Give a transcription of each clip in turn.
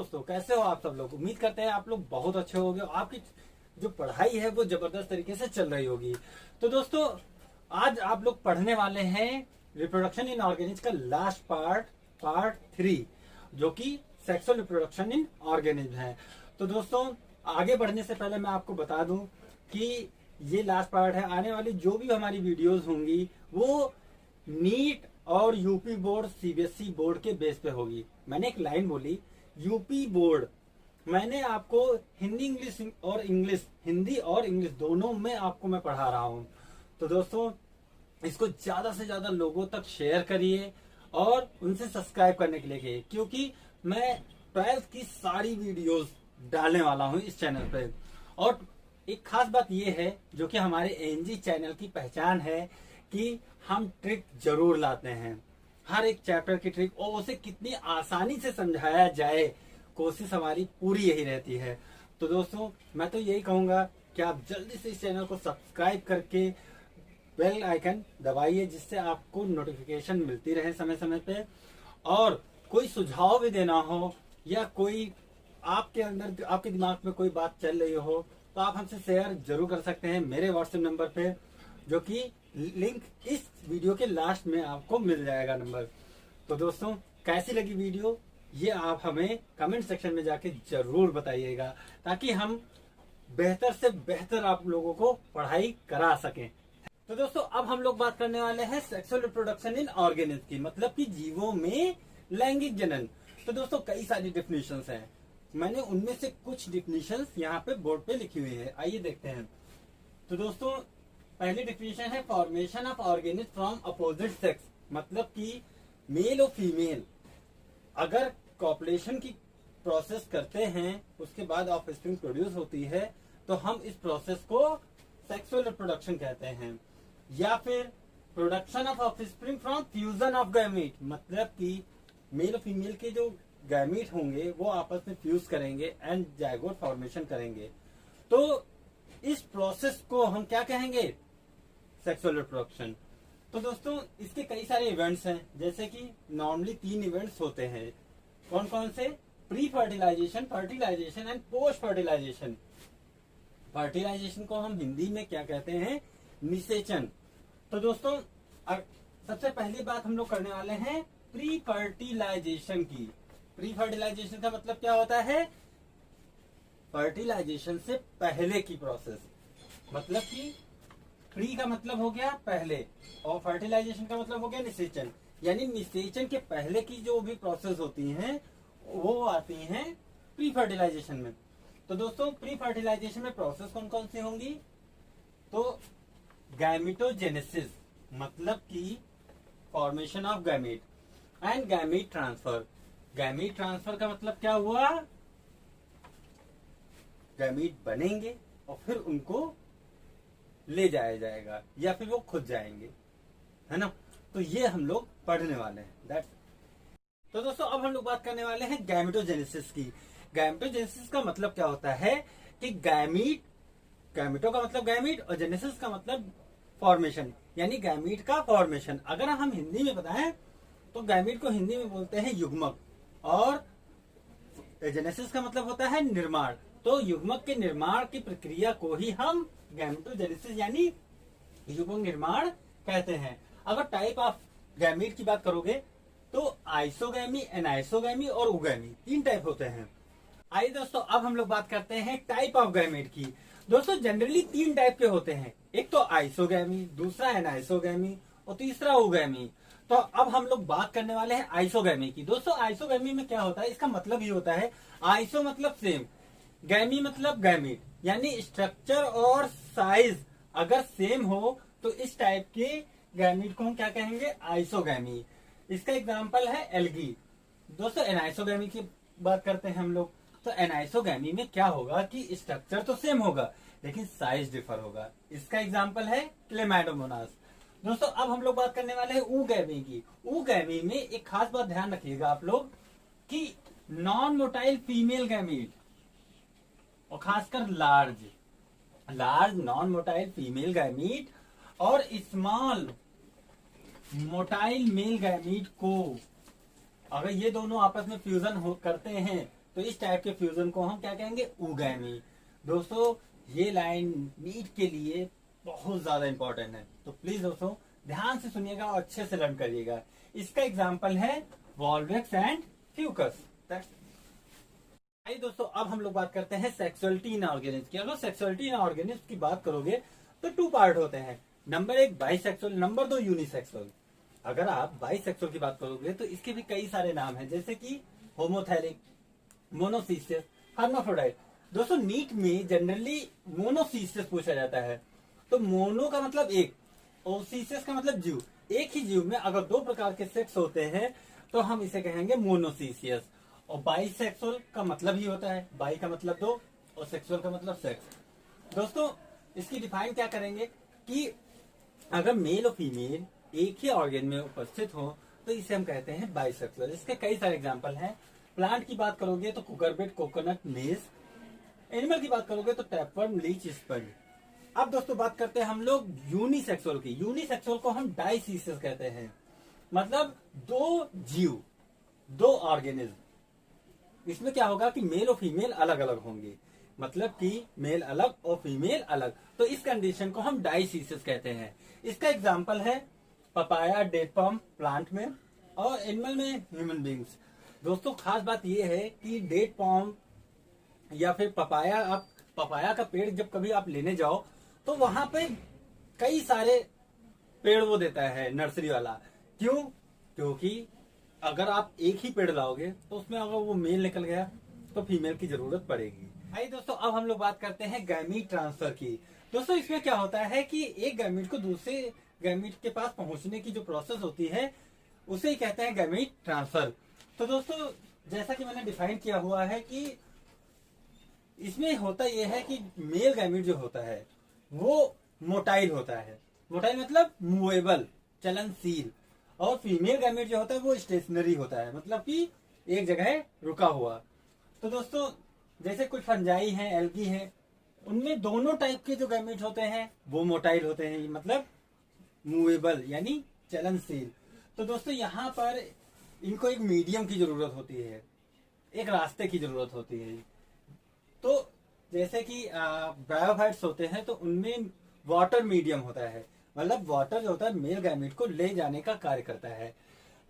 दोस्तों, कैसे हो आप सब लोग। उम्मीद करते हैं आप लोग बहुत अच्छे होंगे। आपकी जो पढ़ाई है वो जबरदस्त तरीके से चल रही होगी। तो दोस्तों, आज आप लोग पढ़ने वाले हैं रिप्रोडक्शन इन ऑर्गेनिज का लास्ट पार्ट 3, जो कि सेक्सुअल रिप्रोडक्शन इन ऑर्गेनिज है। तो दोस्तों, आगे बढ़ने से पहले मैं आपको बता दूं कि ये लास्ट पार्ट है। आने वाली जो भी हमारी वीडियोस होंगी वो नीट और यूपी बोर्ड सीबीएसई बोर्ड के बेस पे होगी। मैंने एक लाइन बोली, यूपी बोर्ड। मैंने आपको हिंदी और इंग्लिश दोनों में आपको मैं पढ़ा रहा हूँ। तो दोस्तों, इसको ज्यादा से ज्यादा लोगों तक शेयर करिए और उनसे सब्सक्राइब करने के लिए कहिए, क्योंकि मैं 12th की सारी वीडियोस डालने वाला हूँ इस चैनल पे। और एक खास बात यह है जो कि हमारे एएनजी चैनल की पहचान है कि हम ट्रिक जरूर लाते हैं। हर एक चैप्टर की ट्रिक और उसे कितनी आसानी से समझाया जाए, कोशिश हमारी पूरी यही रहती है। तो दोस्तों, मैं तो यही कहूंगा कि आप जल्दी से इस चैनल को सब्सक्राइब करके बेल आइकन दबाइए, जिससे आपको नोटिफिकेशन मिलती रहे समय समय पे। और कोई सुझाव भी देना हो या कोई आपके दिमाग में कोई बात चल रही हो तो आप हमसे शेयर जरूर कर सकते हैं मेरे व्हाट्सएप नंबर पे, जो कि लिंक इस वीडियो के लास्ट में आपको मिल जाएगा नंबर। तो दोस्तों, कैसी लगी वीडियो ये आप हमें कमेंट सेक्शन में जाके जरूर बताइएगा, ताकि हम बेहतर से बेहतर आप लोगों को पढ़ाई करा सकें। तो दोस्तों, अब हम लोग बात करने वाले हैं सेक्सुअल रिप्रोडक्शन इन ऑर्गेनिज की, मतलब कि जीवों में लैंगिक जनन। तो दोस्तों, कई सारी डेफिनेशंस हैं। मैंने उनमें से कुछ डेफिनेशंस यहाँ पे बोर्ड पे लिखी हुई है, आइए देखते हैं। तो दोस्तों, पहली डेफिनेशन है formation of organism from opposite sex, मतलब कि मेल और फीमेल अगर कॉपुलेशन की प्रोसेस करते हैं, उसके बाद ऑफस्प्रिंग प्रोड्यूस होती है, तो हम इस प्रोसेस को सेक्सुअल रिप्रोडक्शन कहते हैं। या फिर production of offspring from fusion of gamete, मतलब कि मेल और फीमेल के जो गैमीट होंगे वो आपस में फ्यूज करेंगे एंड जाइगोट फॉर्मेशन करेंगे। तो इस प्रोसेस को हम क्या कहेंगे? Sexual reproduction. तो दोस्तों, इसके कई सारे इवेंट्स हैं, जैसे कि नॉर्मली 3 इवेंट्स होते हैं। कौन कौन से? Pre fertilization, fertilization and post fertilization. Fertilization को हम हिंदी में क्या कहते हैं? निषेचन। तो दोस्तों, सबसे पहली बात हम लोग करने वाले हैं प्री फर्टिलाइजेशन की। प्री फर्टिलाइजेशन का मतलब क्या होता है? फर्टिलाइजेशन से पहले की प्रोसेस। मतलब कि प्री का मतलब हो गया पहले और फर्टिलाइजेशन का मतलब हो गया निषेचन। यानी निषेचन के पहले की जो भी प्रोसेस होती हैं वो आती हैं प्री फर्टिलाइजेशन में। तो दोस्तों, प्री फर्टिलाइजेशन में प्रोसेस कौन कौन सी होंगी? तो गैमेटोजेनेसिस, मतलब कि formation of gamete, and gamete transfer. Gamete transfer का मतलब क्या हुआ? गैमेट बनेंगे और फिर उनको ले जाया जाएगा या फिर वो खुद जाएंगे, है ना। तो ये हम लोग पढ़ने वाले हैं। तो दोस्तों, अब हम लोग बात करने वाले हैं गैमेटोजेनेसिस की। गैमेटोजेनेसिस का मतलब क्या होता है कि गैमेटो का मतलब गैमेट और जेनेसिस का मतलब फॉर्मेशन, यानी गैमेट का फॉर्मेशन। अगर हम हिंदी में बताएं तो गैमेट को हिंदी में बोलते हैं युग्मक, और जेनेसिस का मतलब होता है निर्माण। तो युग्मक के निर्माण की प्रक्रिया को ही हम गैमेटोजेनेसिस यानी युग्मक निर्माण कहते हैं। अगर टाइप ऑफ गैमेट की बात करोगे तो आइसोगैमी, एनाइसोगैमी और उगैमी 3 टाइप होते हैं। आइए दोस्तों, अब हम लोग बात करते हैं टाइप ऑफ गैमेट की। दोस्तों, जनरली 3 टाइप के होते हैं, एक तो आइसोगैमी, दूसरा एनाइसोगैमी और तीसरा उगैमी। तो अब हम लोग बात करने वाले हैं आइसोगैमी की। दोस्तों, आइसोगैमी में क्या होता है? इसका मतलब ये होता है, आइसो मतलब सेम, गैमी मतलब गैमीट, यानी स्ट्रक्चर और साइज अगर सेम हो तो इस टाइप के गैमीट को हम क्या कहेंगे? आइसोगैमी। इसका एग्जांपल है एल्गी। दोस्तों, एनाइसोगैमी की बात करते हैं हम लोग। तो एनाइसोगैमी में क्या होगा कि स्ट्रक्चर तो सेम होगा लेकिन साइज डिफर होगा। इसका एग्जांपल है क्लेमाइडोमोनास। दोस्तों, अब हम लोग बात करने वाले हैं ऊगैमी की। ऊगैमी में एक खास बात ध्यान रखिएगा आप लोग कि नॉन मोटाइल फीमेल गैमीट और खासकर large non motile female gamete और स्मॉल मोटाइल मेल गैमीट को अगर ये दोनों आपस में फ्यूजन करते हैं तो इस टाइप के फ्यूजन को हम क्या कहेंगे, ऊगैमी। दोस्तों ये लाइन नीट के लिए बहुत ज्यादा इंपॉर्टेंट है, तो प्लीज दोस्तों ध्यान से सुनिएगा और अच्छे से लर्न करिएगा। इसका एग्जाम्पल है वॉल्वेक्स एंड फ्यूकस। आइए दोस्तों अब हम लोग बात करते हैं सेक्सुअलिटी इन ऑर्गेनिज्म की। अगर सेक्सुअलिटी इन ऑर्गेनिज्म की बात करोगे तो 2 पार्ट होते हैं। Number 1 bisexual, number 2 unisexual. अगर आप बाइसेक्सुअल की बात करोगे तो इसके भी कई सारे नाम हैं, जैसे कि होमोथैलिक, मोनोसिस्टिस, हर्माफ्रोडाइट। दोस्तों नीट में जनरली मोनोसिस्टिस पूछा जाता है। तो मोनो का मतलब एक और सीसियस का मतलब जीव। एक ही जीव में अगर 2 प्रकार के सेक्स होते हैं तो हम इसे कहेंगे मोनोसीसियस। और बाइसेक्सुअल का मतलब ही होता है, बाई का मतलब 2 और सेक्सुअल का मतलब सेक्स। दोस्तों इसकी डिफाइन क्या करेंगे कि अगर मेल और फीमेल एक ही ऑर्गन में उपस्थित हो तो इसे हम कहते हैं बाइसेक्सुअल। इसके कई सारे एग्जांपल हैं। प्लांट की बात करोगे तो कुकरबिट, कोकोनट, मेज। एनिमल की बात करोगे तो टैपवर्म, लीच, स्पंज। अब दोस्तों बात करते हैं हम लोग यूनिसेक्सुअल की। यूनिसेक्सुअल को हम डाइसीसियस कहते हैं, मतलब 2 जीव, 2 ऑर्गेनिज्म। इसमें क्या होगा कि मेल और फीमेल अलग अलग होंगे, मतलब कि मेल अलग और फीमेल अलग। तो इस कंडीशन को हम डाइसीसियस कहते हैं। इसका एग्जांपल है पपाया, डेट पॉम प्लांट में, और एनिमल में ह्यूमन बींग्स। दोस्तों खास बात यह है कि डेट पॉम या फिर पपाया, आप पपाया का पेड़ जब कभी आप लेने जाओ तो वहां पे कई सारे पेड़ वो देता है नर्सरी वाला। क्यों? क्योंकि अगर आप एक ही पेड़ लाओगे तो उसमें अगर वो मेल निकल गया तो फीमेल की जरूरत पड़ेगी। आइए दोस्तों अब हम लोग बात करते हैं गैमीट ट्रांसफर की। दोस्तों इसमें क्या होता है कि एक गैमीट को दूसरे गैमीट के पास पहुंचने की जो प्रोसेस होती है उसे ही कहते हैं गैमीट ट्रांसफर। तो दोस्तों जैसा कि मैंने डिफाइन किया हुआ है कि इसमें होता यह है कि मेल गैमीट जो होता है वो मोटाइल होता है। मोटाइल मतलब मूवेबल, चलनशील। और फीमेल गैमेट जो होता है वो स्टेशनरी होता है, मतलब कि एक जगह रुका हुआ। तो दोस्तों जैसे कुछ फंजाई हैं, एल्गी हैं, उनमें दोनों टाइप के जो गैमेट होते हैं वो मोटाइल होते हैं, मतलब मूवेबल यानी चलनशील। तो दोस्तों यहाँ पर इनको एक मीडियम की जरूरत होती है, एक रास्ते की जरूरत होती है। तो जैसे कि ब्रायोफाइट्स होते हैं तो उनमें वाटर मीडियम होता है, मतलब वाटर जो होता है मेल गैमेट को ले जाने का कार्य करता है।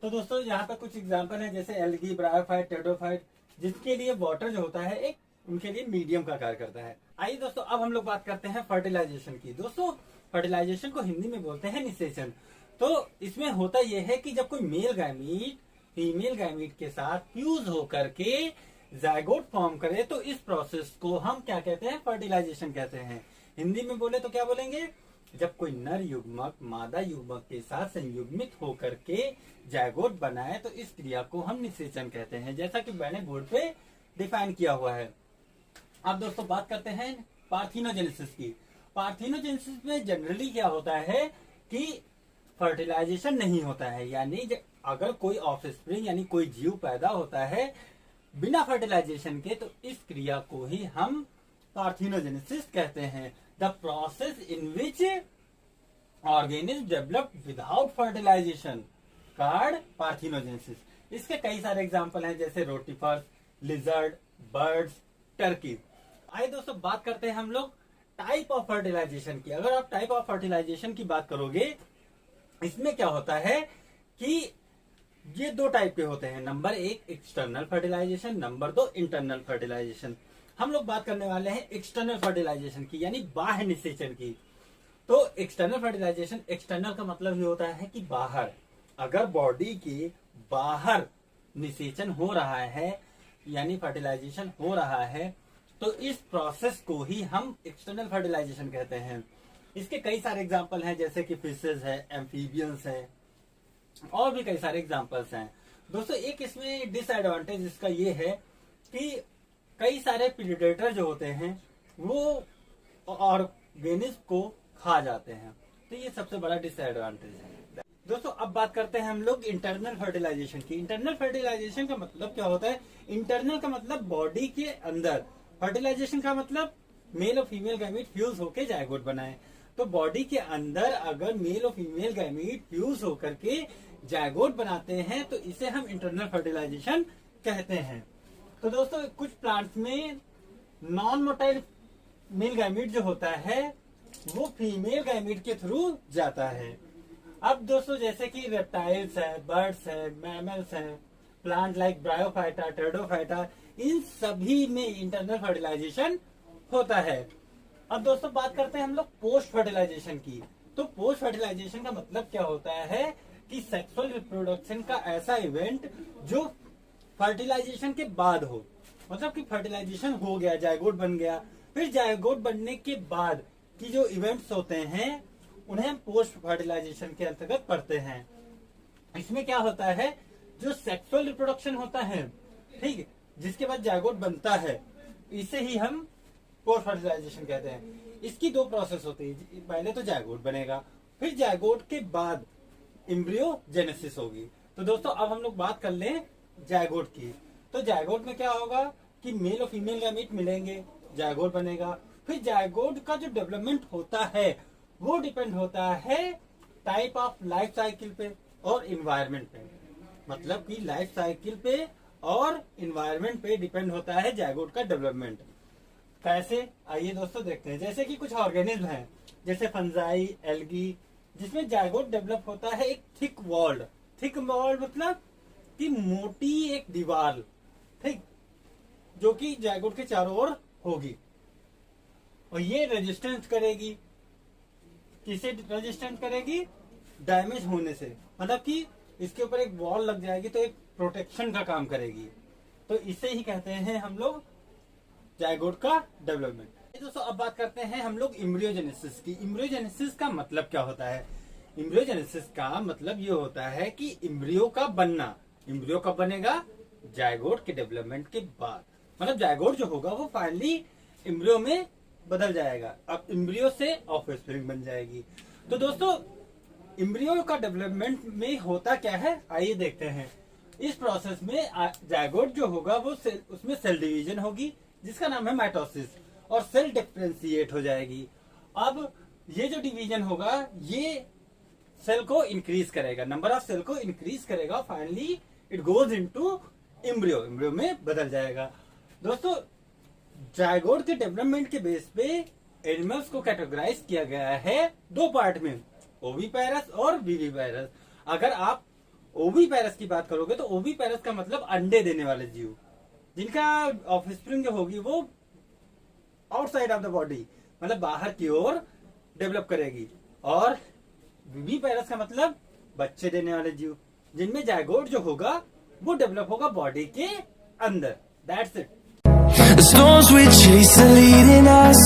तो दोस्तों यहाँ पर कुछ एग्जांपल हैं, जैसे एल्गी, ब्रायोफाइट, टेडोफाइट, जिसके लिए वाटर जो होता है एक उनके लिए मीडियम का कार्य करता है। आइए दोस्तों अब हम लोग बात करते हैं फर्टिलाइजेशन की। दोस्तों फर्टिलाइजेशन को हिंदी में बोलते हैं निषेचन। तो इसमें होता यह है कि जब कोई मेल गैमीट फीमेल गैमीट के साथ फ्यूज होकर के जायगोट फॉर्म करे तो इस प्रोसेस को हम क्या कहते हैं, फर्टिलाइजेशन कहते हैं। हिंदी में बोले तो क्या बोलेंगे, जब कोई नर युग्मक मादा युग्मक के साथ संयुग्मित होकर के जायगोट बनाए तो इस क्रिया को हम निषेचन कहते हैं, जैसा कि मैंने बोर्ड पे डिफाइन किया हुआ है। अब दोस्तों बात करते हैं पार्थिनोजेनेसिस की। पार्थिनोजेनेसिस में जनरली क्या होता है कि फर्टिलाइजेशन नहीं होता है, यानी अगर कोई ऑफस्प्रिंग यानी कोई जीव पैदा होता है बिना फर्टिलाइजेशन के तो इस क्रिया को ही हम पार्थिनोजेनेसिस कहते हैं। The process in which organism develop without fertilization called parthenogenesis. इसके कई सारे एग्जांपल हैं, जैसे रोटिफर्स, लिजर्ड, बर्ड्स, टर्की। आइए दोस्तों बात करते हैं हम लोग टाइप ऑफ फर्टिलाइजेशन की। अगर आप टाइप ऑफ फर्टिलाइजेशन की बात करोगे इसमें क्या होता है कि ये 2 टाइप के होते हैं। Number 1 external fertilization, number 2 internal fertilization. हम लोग बात करने वाले हैं एक्सटर्नल फर्टिलाइजेशन की, यानी बाह्य निषेचन की। तो एक्सटर्नल फर्टिलाइजेशन, एक्सटर्नल का मतलब ये होता है कि बाहर, अगर बॉडी के बाहर निषेचन हो रहा है यानी फर्टिलाइजेशन हो रहा है तो इस प्रोसेस को ही हम एक्सटर्नल फर्टिलाइजेशन कहते हैं। इसके कई सारे एग्जांपल हैं, जैसे कि फिशेज है, एम्फीबियंस है, और भी कई सारे एग्जांपल्स हैं। दोस्तों एक इसमें डिसएडवांटेज इसका ये है कि कई सारे प्रीडेटर जो होते हैं वो ऑर्गेनिज्म को खा जाते हैं, तो ये सबसे बड़ा डिसएडवांटेज है। दोस्तों अब बात करते हैं हम लोग इंटरनल फर्टिलाइजेशन की। इंटरनल फर्टिलाइजेशन का मतलब क्या होता है? इंटरनल का मतलब बॉडी के अंदर, फर्टिलाइजेशन का मतलब मेल और फीमेल गैमीट फ्यूज होकर जायगोट बनाए। तो बॉडी के अंदर अगर मेल और फीमेल गैमीट फ्यूज होकर के जायगोट बनाते हैं तो इसे हम इंटरनल फर्टिलाइजेशन कहते हैं। तो दोस्तों कुछ प्लांट्स में नॉन मोटाइल मेल गैमीट जो होता है वो फीमेल गैमीट के थ्रू जाता है। अब दोस्तों जैसे कि रेप्टाइल्स है, बर्ड्स है, मैमल्स हैं, प्लांट लाइक ब्रायोफाइटा, टेरिडोफाइटा, इन सभी में इंटरनल फर्टिलाइजेशन होता है। अब दोस्तों बात करते हैं हम लोग पोस्ट फर्टिलाइजेशन की। तो पोस्ट फर्टिलाइजेशन का मतलब क्या होता है कि सेक्सुअल रिप्रोडक्शन का ऐसा इवेंट जो फर्टिलाइजेशन के बाद हो। मतलब कि फर्टिलाइजेशन हो गया, जायगोट बन गया, फिर जायगोट बनने के बाद की जो इवेंट्स होते हैं उन्हें हम पोस्ट फर्टिलाइजेशन के अंतर्गत पढ़ते हैं। इसमें क्या होता है, जो सेक्सुअल रिप्रोडक्शन होता है, ठीक है, जिसके बाद जायगोट बनता है, इसे ही हम पोस्ट फर्टिलाइजेशन कहते हैं। इसकी दो प्रोसेस होती है, पहले तो जायगोट बनेगा, फिर जायगोट के बाद एम्ब्रियोजेनेसिस होगी। तो दोस्तों अब हम लोग बात कर लें जायगोट की। तो जायगोट में क्या होगा कि मेल और फीमेल गैमीट मिलेंगे, जायगोट बनेगा। फिर जायगोट का जो डेवलपमेंट होता है वो डिपेंड होता है टाइप ऑफ लाइफ साइकिल पे और इन्वायरमेंट पे। मतलब कि लाइफ साइकिल पे और इन्वायरमेंट पे डिपेंड होता है जायगोट का डेवलपमेंट। कैसे, आइए दोस्तों देखते हैं। जैसे कि कुछ ऑर्गेनिज्म हैं जैसे फंजाई, एल्गी, जिसमें जायगोट डेवलप होता है एक थिक वॉल्ड। थिक वॉल्ड मतलब कि मोटी एक दीवार, ठीक, जो कि जायगोट के चारों ओर होगी और ये रेजिस्टेंस करेगी। किसे रेजिस्टेंस करेगी? डैमेज होने से। मतलब कि इसके ऊपर एक वॉल लग जाएगी तो एक प्रोटेक्शन का काम करेगी। तो इसे ही कहते हैं हम लोग जायगोट का डेवलपमेंट। दोस्तों अब बात करते हैं हम लोग एम्ब्रियोजेनेसिस की। एम्ब्रियोजेनेसिस का मतलब क्या होता है? एम्ब्रियोजेनेसिस का मतलब ये होता है कि एम्ब्रियो का बनना। एम्ब्रियो कब बनेगा? जायगोट के डेवलपमेंट के बाद। मतलब जायगोट जो होगा वो फाइनली एम्ब्रियो में बदल जाएगा। अब एम्ब्रियो से ऑफस्प्रिंग बन जाएगी। तो दोस्तों एम्ब्रियो का डेवलपमेंट में होता क्या है, आइए देखते हैं। इस प्रोसेस में जायगोट जो होगा वो उसमें सेल डिवीजन होगी जिसका नाम है माइटोसिस, और सेल डिफरेंशिएट हो जाएगी। अब ये जो डिवीजन होगा ये सेल को इंक्रीज करेगा, नंबर ऑफ सेल को इंक्रीज करेगा। Finally it goes into embryo, embryo में बदल जाएगा। दोस्तों जायगोट के डेवलपमेंट के बेस पे एनिमल्स को कैटेगराइज किया गया है दो पार्ट में, ओविपेरस और विविपेरस। अगर आप ओविपेरस की बात करोगे तो ओविपेरस का मतलब अंडे देने वाले जीव, जिनका ऑफस्प्रिंग जो होगी वो आउटसाइड ऑफ द बॉडी, मतलब बाहर की ओर डेवलप करेगी। और विविपेरस का मतलब बच्चे देने वाले जीव, जिनमें जायगोट जो होगा वो डेवलप होगा बॉडी के अंदर। That's it. The storms we chase are leading us